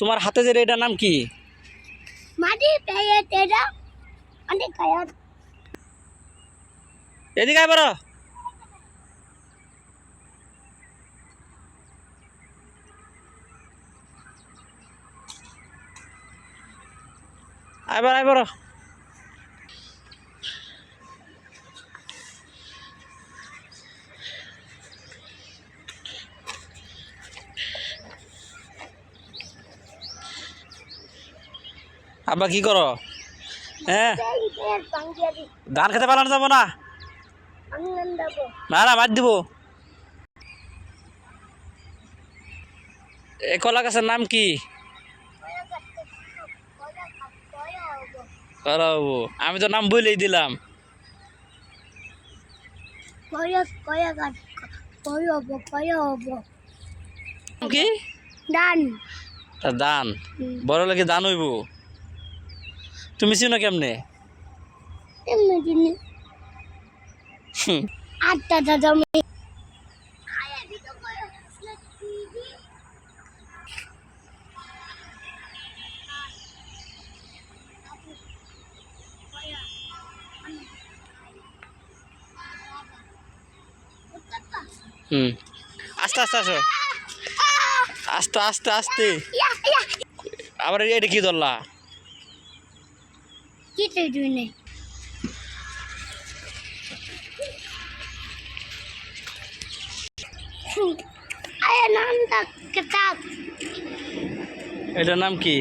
তোমার হাতে যে এটার নাম কি? মাটি পেয়ে তেরা অনেক কায়ার এদিকে আয় বড়। আয় বড়। আব্বা কি করো? হ্যাঁ, ধান খেতে পালানো যাবো না। না বাদ দিব। এ কলা গাছের নাম কি? কলা বাবু, আমি তো নাম বলেই দিলাম। কি দান দান? বড় লাগে দান হইব। তুমি চিনো কেমনে? হুম, আটটা জমি আস্তে আস্তে আসো, আস্তে। আবার এটা কি ধরলা? কি তুই নেই আরে নাম থাক এটার নাম কি?